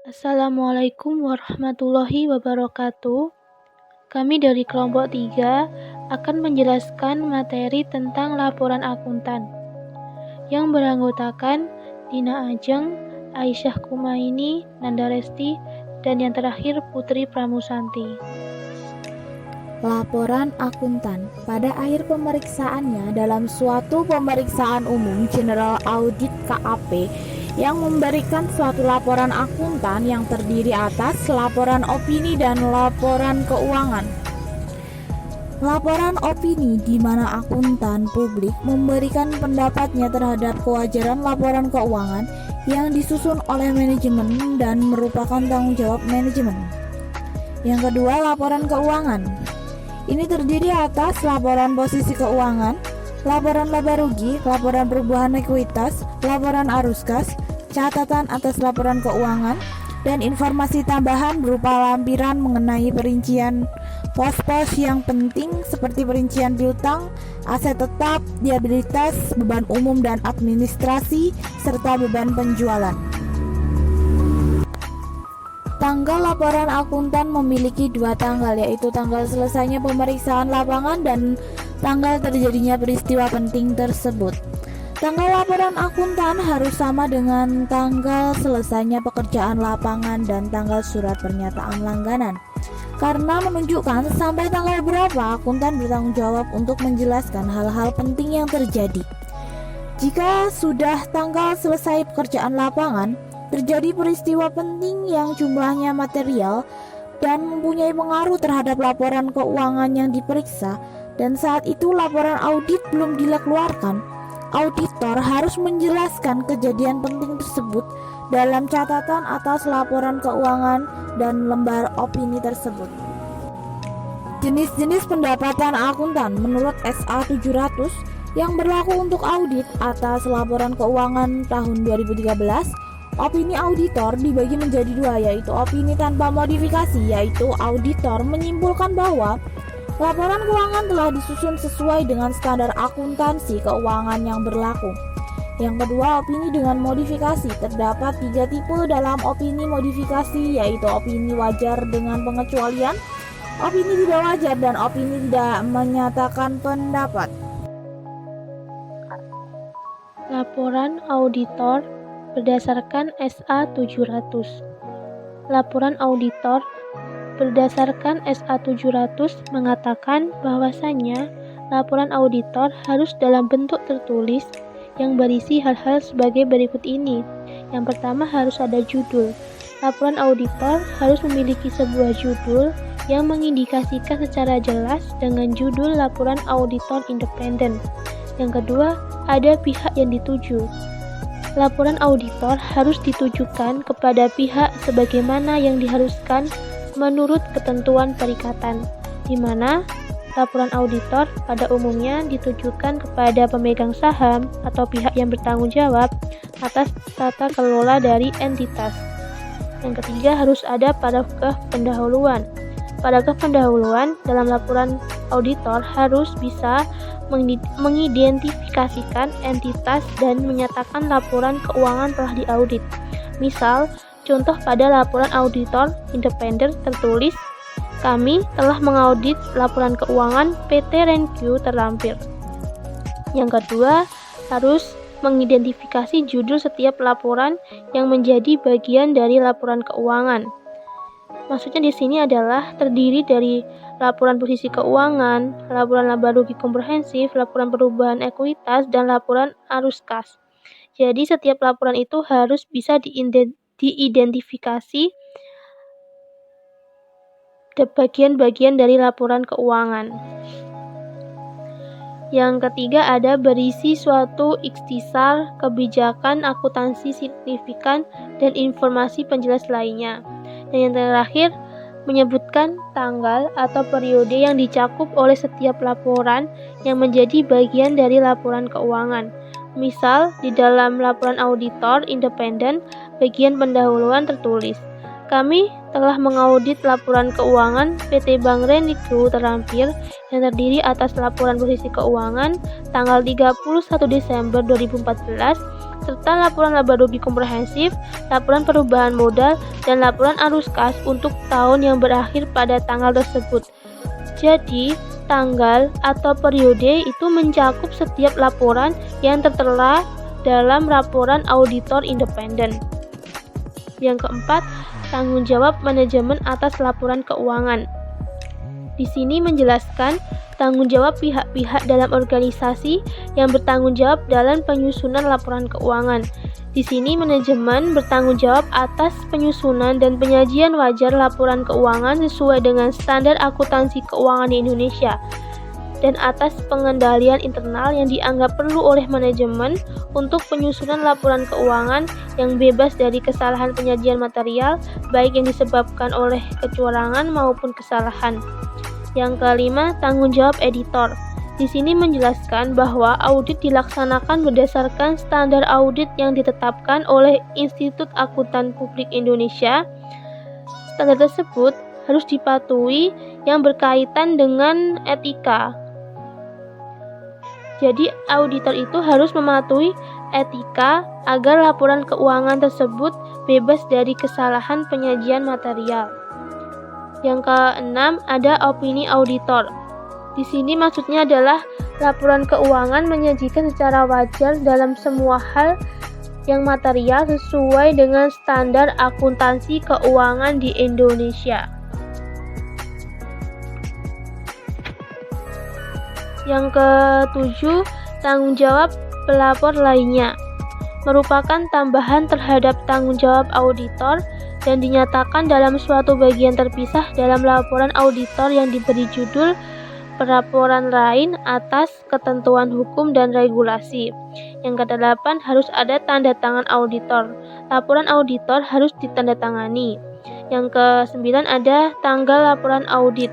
Assalamualaikum warahmatullahi wabarakatuh. Kami dari kelompok 3 akan menjelaskan materi tentang laporan akuntan yang beranggotakan Dina Ajeng, Aisyah Kumaini, Nanda Resti, dan yang terakhir Putri Pramusanti. Laporan akuntan pada akhir pemeriksaannya dalam suatu pemeriksaan umum General Audit KAP yang memberikan suatu laporan akuntan yang terdiri atas laporan opini dan laporan keuangan. Laporan opini di mana akuntan publik memberikan pendapatnya terhadap kewajaran laporan keuangan yang disusun oleh manajemen dan merupakan tanggung jawab manajemen. Yang kedua, laporan keuangan. Ini terdiri atas laporan posisi keuangan, laporan laba rugi, laporan perubahan ekuitas, laporan arus kas, catatan atas laporan keuangan, dan informasi tambahan berupa lampiran mengenai perincian pos-pos yang penting seperti perincian piutang, aset tetap, liabilitas, beban umum dan administrasi, serta beban penjualan. Tanggal laporan akuntan memiliki dua tanggal, yaitu tanggal selesainya pemeriksaan lapangan dan tanggal terjadinya peristiwa penting tersebut. Tanggal laporan akuntan harus sama dengan tanggal selesainya pekerjaan lapangan dan tanggal surat pernyataan langganan, karena menunjukkan sampai tanggal berapa akuntan bertanggung jawab untuk menjelaskan hal-hal penting yang terjadi. Jika sudah tanggal selesai pekerjaan lapangan, terjadi peristiwa penting yang jumlahnya material dan mempunyai pengaruh terhadap laporan keuangan yang diperiksa, dan saat itu laporan audit belum dikeluarkan, auditor harus menjelaskan kejadian penting tersebut dalam catatan atas laporan keuangan dan lembar opini tersebut. Jenis-jenis pendapatan akuntan menurut SA 700 yang berlaku untuk audit atas laporan keuangan tahun 2013. Opini auditor dibagi menjadi dua, yaitu opini tanpa modifikasi, yaitu auditor menyimpulkan bahwa laporan keuangan telah disusun sesuai dengan standar akuntansi keuangan yang berlaku. Yang kedua, opini dengan modifikasi. Terdapat 3 tipe dalam opini modifikasi, yaitu opini wajar dengan pengecualian, opini tidak wajar, dan opini tidak menyatakan pendapat. Laporan auditor berdasarkan SA 700. Laporan auditor berdasarkan SA 700 mengatakan bahwasannya laporan auditor harus dalam bentuk tertulis yang berisi hal-hal sebagai berikut ini. Yang pertama, harus ada judul. Laporan auditor harus memiliki sebuah judul yang mengindikasikan secara jelas dengan judul laporan auditor independen. Yang kedua, ada pihak yang dituju. Laporan auditor harus ditujukan kepada pihak sebagaimana yang diharuskan menurut ketentuan perikatan, di mana laporan auditor pada umumnya ditujukan kepada pemegang saham atau pihak yang bertanggung jawab atas tata kelola dari entitas. Yang ketiga, harus ada paragraf pendahuluan. Paragraf pendahuluan dalam laporan auditor harus bisa mengidentifikasikan entitas dan menyatakan laporan keuangan telah diaudit. Misal, contoh pada laporan auditor independen tertulis, kami telah mengaudit laporan keuangan PT Renq terlampir. Yang kedua, harus mengidentifikasi judul setiap laporan yang menjadi bagian dari laporan keuangan. Maksudnya di sini adalah terdiri dari laporan posisi keuangan, laporan laba rugi komprehensif, laporan perubahan ekuitas, dan laporan arus kas. Jadi setiap laporan itu harus bisa diidentifikasi bagian-bagian dari laporan keuangan. Yang ketiga, ada berisi suatu ikhtisar, kebijakan akuntansi signifikan, dan informasi penjelas lainnya. Dan yang terakhir, menyebutkan tanggal atau periode yang dicakup oleh setiap laporan yang menjadi bagian dari laporan keuangan. Misal, di dalam laporan auditor independen, bagian pendahuluan tertulis, kami telah mengaudit laporan keuangan PT Bank Renq terlampir yang terdiri atas laporan posisi keuangan tanggal 31 Desember 2014 serta laporan laba rugi komprehensif, laporan perubahan modal, dan laporan arus kas untuk tahun yang berakhir pada tanggal tersebut. Jadi, tanggal atau periode itu mencakup setiap laporan yang tertera dalam laporan auditor independen. Yang keempat, tanggung jawab manajemen atas laporan keuangan. Di sini menjelaskan tanggung jawab pihak-pihak dalam organisasi yang bertanggung jawab dalam penyusunan laporan keuangan. Di sini manajemen bertanggung jawab atas penyusunan dan penyajian wajar laporan keuangan sesuai dengan standar akuntansi keuangan di Indonesia dan atas pengendalian internal yang dianggap perlu oleh manajemen untuk penyusunan laporan keuangan yang bebas dari kesalahan penyajian material, baik yang disebabkan oleh kecurangan maupun kesalahan. Yang kelima, tanggung jawab editor. Di sini menjelaskan bahwa audit dilaksanakan berdasarkan standar audit yang ditetapkan oleh Institut Akuntan Publik Indonesia. Standar tersebut harus dipatuhi yang berkaitan dengan etika. Jadi, auditor itu harus mematuhi etika agar laporan keuangan tersebut bebas dari kesalahan penyajian material. Yang keenam, ada opini auditor. Di sini maksudnya adalah laporan keuangan menyajikan secara wajar dalam semua hal yang material sesuai dengan standar akuntansi keuangan di Indonesia. Yang ketujuh, tanggung jawab pelapor lainnya merupakan tambahan terhadap tanggung jawab auditor dan dinyatakan dalam suatu bagian terpisah dalam laporan auditor yang diberi judul pelaporan lain atas ketentuan hukum dan regulasi. Yang kedelapan, harus ada tanda tangan auditor. Laporan auditor harus ditandatangani. Yang kesembilan, ada tanggal laporan audit.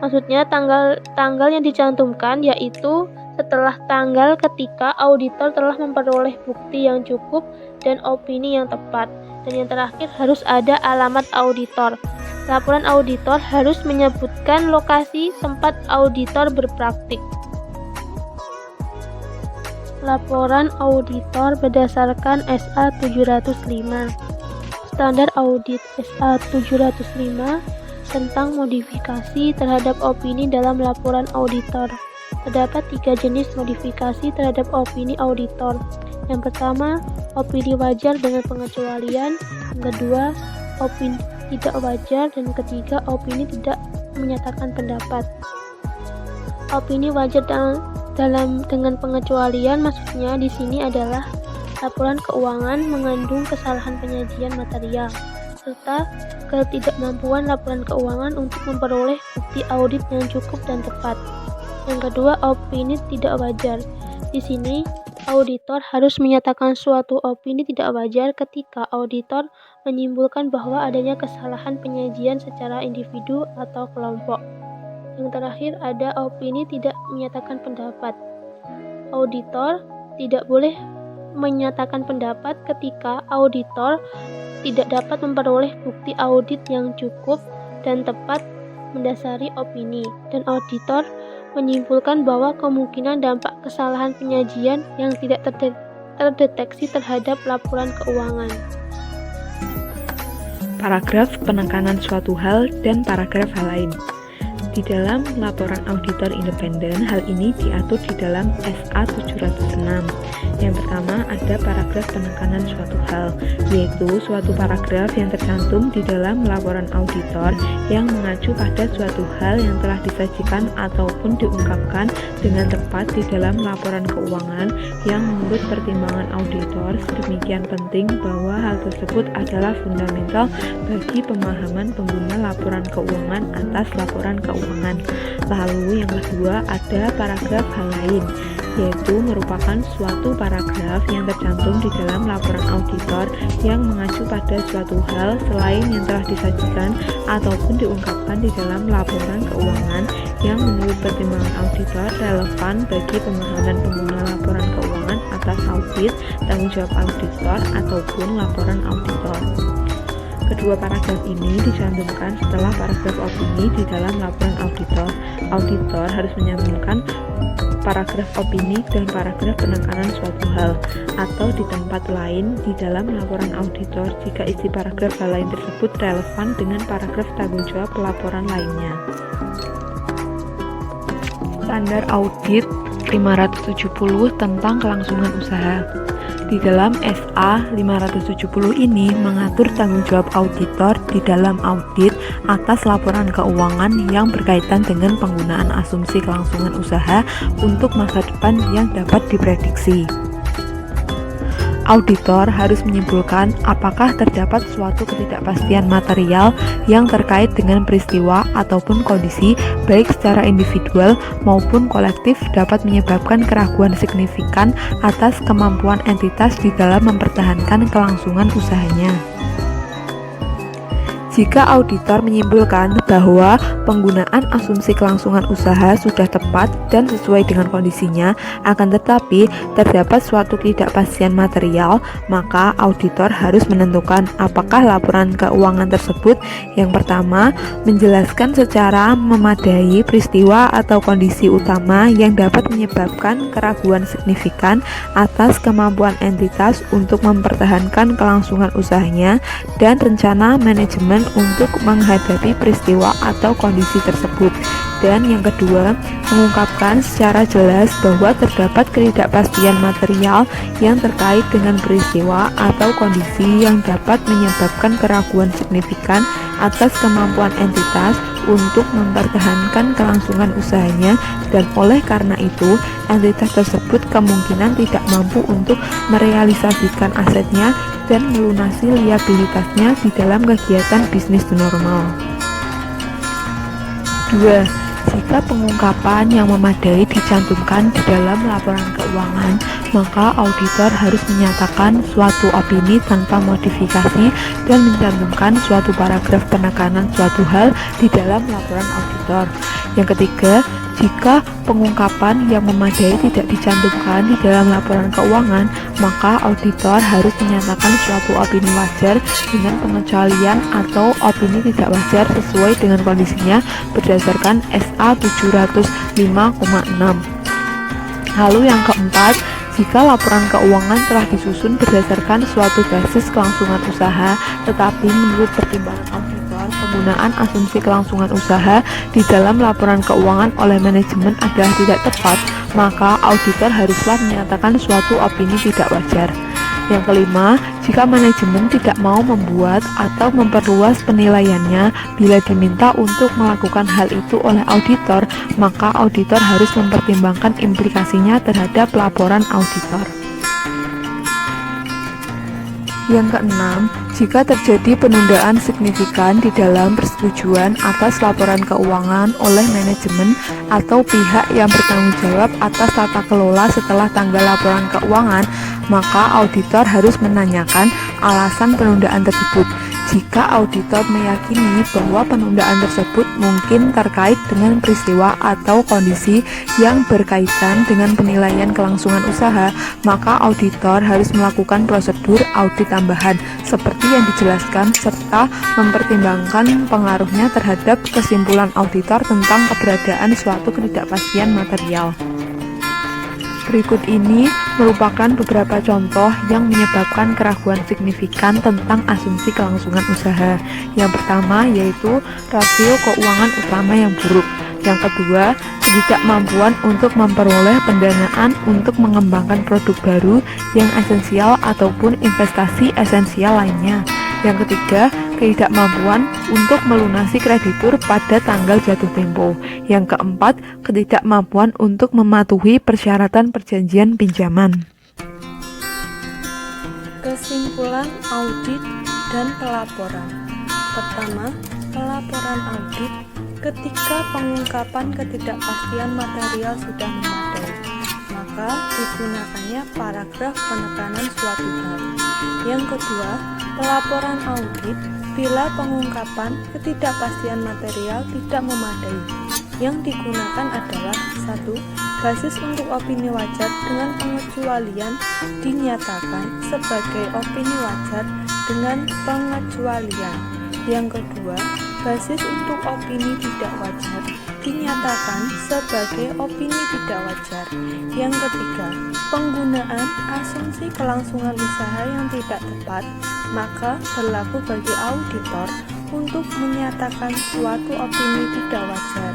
Maksudnya tanggal yang dicantumkan yaitu setelah tanggal ketika auditor telah memperoleh bukti yang cukup dan opini yang tepat. Dan yang terakhir, harus ada alamat auditor. Laporan auditor harus menyebutkan lokasi tempat auditor berpraktik. Laporan auditor berdasarkan SA 705. Standar audit SA 705 tentang modifikasi terhadap opini dalam laporan auditor. Terdapat 3 jenis modifikasi terhadap opini auditor. Yang pertama, opini wajar dengan pengecualian. Yang kedua, opini tidak wajar, dan ketiga, opini tidak menyatakan pendapat. Opini wajar dengan pengecualian maksudnya di sini adalah laporan keuangan mengandung kesalahan penyajian material serta ketidakmampuan laporan keuangan untuk memperoleh bukti audit yang cukup dan tepat. Yang kedua, opini tidak wajar. Di sini auditor harus menyatakan suatu opini tidak wajar ketika auditor menyimpulkan bahwa adanya kesalahan penyajian secara individu atau kelompok. Yang terakhir, ada opini tidak menyatakan pendapat. Auditor tidak boleh menyatakan pendapat ketika auditor tidak dapat memperoleh bukti audit yang cukup dan tepat mendasari opini, dan auditor menyimpulkan bahwa kemungkinan dampak kesalahan penyajian yang tidak terdeteksi terhadap laporan keuangan. Paragraf penekanan suatu hal dan paragraf hal lain. Di dalam laporan auditor independen, hal ini diatur di dalam SA 706. Yang pertama, ada paragraf penekanan suatu hal, yaitu suatu paragraf yang tercantum di dalam laporan auditor yang mengacu pada suatu hal yang telah disajikan ataupun diungkapkan dengan tepat di dalam laporan keuangan yang menurut pertimbangan auditor sedemikian penting bahwa hal tersebut adalah fundamental bagi pemahaman pengguna laporan keuangan atas laporan keuangan. Lalu yang kedua, ada paragraf hal lain, yaitu merupakan suatu paragraf yang tercantum di dalam laporan auditor yang mengacu pada suatu hal selain yang telah disajikan ataupun diungkapkan di dalam laporan keuangan yang menurut pertimbangan auditor relevan bagi pemahaman pengguna laporan keuangan atas audit, tanggung jawab auditor, ataupun laporan auditor. Kedua paragraf ini dicantumkan setelah paragraf opini di dalam laporan auditor. Auditor harus menyambungkan paragraf opini dan paragraf penekanan suatu hal, atau di tempat lain di dalam laporan auditor jika isi paragraf hal lain tersebut relevan dengan paragraf tanggung jawab pelaporan lainnya. Standar audit 570 tentang kelangsungan usaha. Di dalam SA 570 ini mengatur tanggung jawab auditor di dalam audit atas laporan keuangan yang berkaitan dengan penggunaan asumsi kelangsungan usaha untuk masa depan yang dapat diprediksi. Auditor harus menyimpulkan apakah terdapat suatu ketidakpastian material yang terkait dengan peristiwa ataupun kondisi baik secara individual maupun kolektif dapat menyebabkan keraguan signifikan atas kemampuan entitas di dalam mempertahankan kelangsungan usahanya. Jika auditor menyimpulkan bahwa penggunaan asumsi kelangsungan usaha sudah tepat dan sesuai dengan kondisinya, akan tetapi terdapat suatu ketidakpastian material, maka auditor harus menentukan apakah laporan keuangan tersebut yang pertama menjelaskan secara memadai peristiwa atau kondisi utama yang dapat menyebabkan keraguan signifikan atas kemampuan entitas untuk mempertahankan kelangsungan usahanya dan rencana manajemen untuk menghadapi peristiwa atau kondisi tersebut. Dan yang kedua, mengungkapkan secara jelas bahwa terdapat ketidakpastian material yang terkait dengan peristiwa atau kondisi yang dapat menyebabkan keraguan signifikan atas kemampuan entitas untuk mempertahankan kelangsungan usahanya, dan oleh karena itu entitas tersebut kemungkinan tidak mampu untuk merealisasikan asetnya dan melunasi liabilitasnya di dalam kegiatan bisnis normal. 2. Jika pengungkapan yang memadai dicantumkan di dalam laporan keuangan, maka auditor harus menyatakan suatu opini tanpa modifikasi dan mencantumkan suatu paragraf penekanan suatu hal di dalam laporan auditor. Yang ketiga, jika pengungkapan yang memadai tidak dicantumkan di dalam laporan keuangan, maka auditor harus menyatakan suatu opini wajar dengan pengecualian atau opini tidak wajar sesuai dengan kondisinya berdasarkan SA 705,6. Lalu yang keempat, jika laporan keuangan telah disusun berdasarkan suatu basis kelangsungan usaha, tetapi menurut pertimbangan auditor, penggunaan asumsi kelangsungan usaha di dalam laporan keuangan oleh manajemen adalah tidak tepat, maka auditor haruslah menyatakan suatu opini tidak wajar. Yang kelima, jika manajemen tidak mau membuat atau memperluas penilaiannya bila diminta untuk melakukan hal itu oleh auditor, maka auditor harus mempertimbangkan implikasinya terhadap laporan auditor. Yang keenam, jika terjadi penundaan signifikan di dalam persetujuan atas laporan keuangan oleh manajemen atau pihak yang bertanggung jawab atas tata kelola setelah tanggal laporan keuangan, maka auditor harus menanyakan alasan penundaan tersebut. Jika auditor meyakini bahwa penundaan tersebut mungkin terkait dengan peristiwa atau kondisi yang berkaitan dengan penilaian kelangsungan usaha, maka auditor harus melakukan prosedur audit tambahan seperti yang dijelaskan serta mempertimbangkan pengaruhnya terhadap kesimpulan auditor tentang keberadaan suatu ketidakpastian material. Berikut ini merupakan beberapa contoh yang menyebabkan keraguan signifikan tentang asumsi kelangsungan usaha. Yang pertama yaitu rasio keuangan utama yang buruk. Yang kedua, ketidakmampuan untuk memperoleh pendanaan untuk mengembangkan produk baru yang esensial ataupun investasi esensial lainnya. Yang ketiga, ketidakmampuan untuk melunasi kreditur pada tanggal jatuh tempo. Yang keempat, ketidakmampuan untuk mematuhi persyaratan perjanjian pinjaman. Kesimpulan audit dan pelaporan. Pertama, pelaporan audit ketika pengungkapan ketidakpastian material sudah memadai, maka digunakannya paragraf penekanan suatu hal. Yang kedua, pelaporan audit bila pengungkapan ketidakpastian material tidak memadai. Yang digunakan adalah 1. Basis untuk opini wajar dengan pengecualian dinyatakan sebagai opini wajar dengan pengecualian. Yang kedua, basis untuk opini tidak wajar dinyatakan sebagai opini tidak wajar. Yang ketiga, penggunaan asumsi kelangsungan usaha yang tidak tepat maka berlaku bagi auditor untuk menyatakan suatu opini tidak wajar.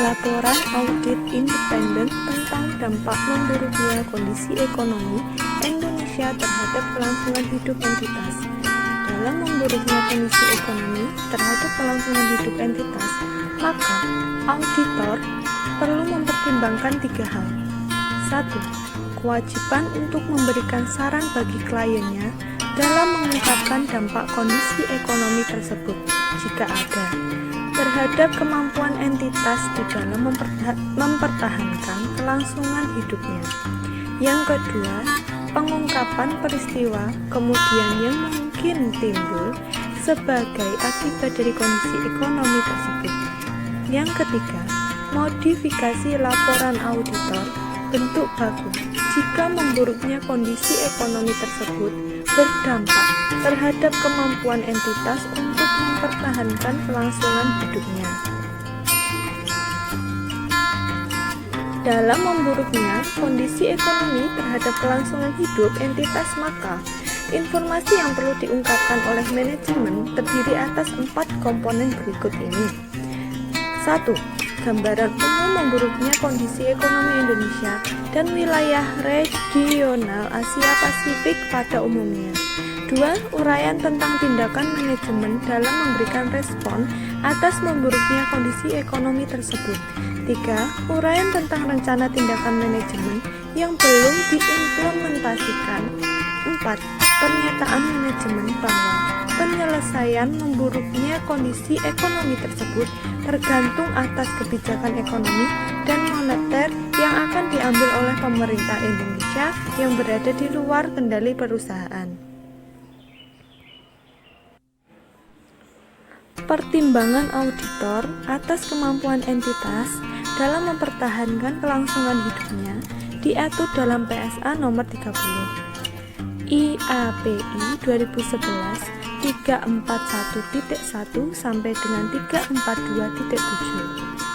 Laporan audit independen tentang dampak memburuknya kondisi ekonomi Indonesia terhadap kelangsungan hidup entitas. Dalam memburuknya kondisi ekonomi terhadap kelangsungan hidup entitas, maka auditor perlu mempertimbangkan 3 hal. 1. Kewajiban untuk memberikan saran bagi kliennya dalam mengungkapkan dampak kondisi ekonomi tersebut, jika ada, terhadap kemampuan entitas di dalam mempertahankan kelangsungan hidupnya. Yang kedua, pengungkapan peristiwa kemudian yang mungkin timbul sebagai akibat dari kondisi ekonomi tersebut. Yang ketiga, modifikasi laporan auditor bentuk baku jika memburuknya kondisi ekonomi tersebut berdampak terhadap kemampuan entitas untuk mempertahankan kelangsungan hidupnya. Dalam memburuknya kondisi ekonomi terhadap kelangsungan hidup entitas, maka informasi yang perlu diungkapkan oleh manajemen terdiri atas 4 komponen berikut ini. 1. Gambaran umum memburuknya kondisi ekonomi Indonesia dan wilayah regional Asia Pasifik pada umumnya. 2. Uraian tentang tindakan manajemen dalam memberikan respon atas memburuknya kondisi ekonomi tersebut. 3. Uraian tentang rencana tindakan manajemen yang belum diimplementasikan. 4. Pernyataan manajemen bahwa penyelesaian memburuknya kondisi ekonomi tersebut tergantung atas kebijakan ekonomi dan moneter yang akan diambil oleh pemerintah Indonesia yang berada di luar kendali perusahaan. Pertimbangan auditor atas kemampuan entitas dalam mempertahankan kelangsungan hidupnya diatur dalam PSA nomor 30 IAPI 2011 341.1 sampai dengan 342.7.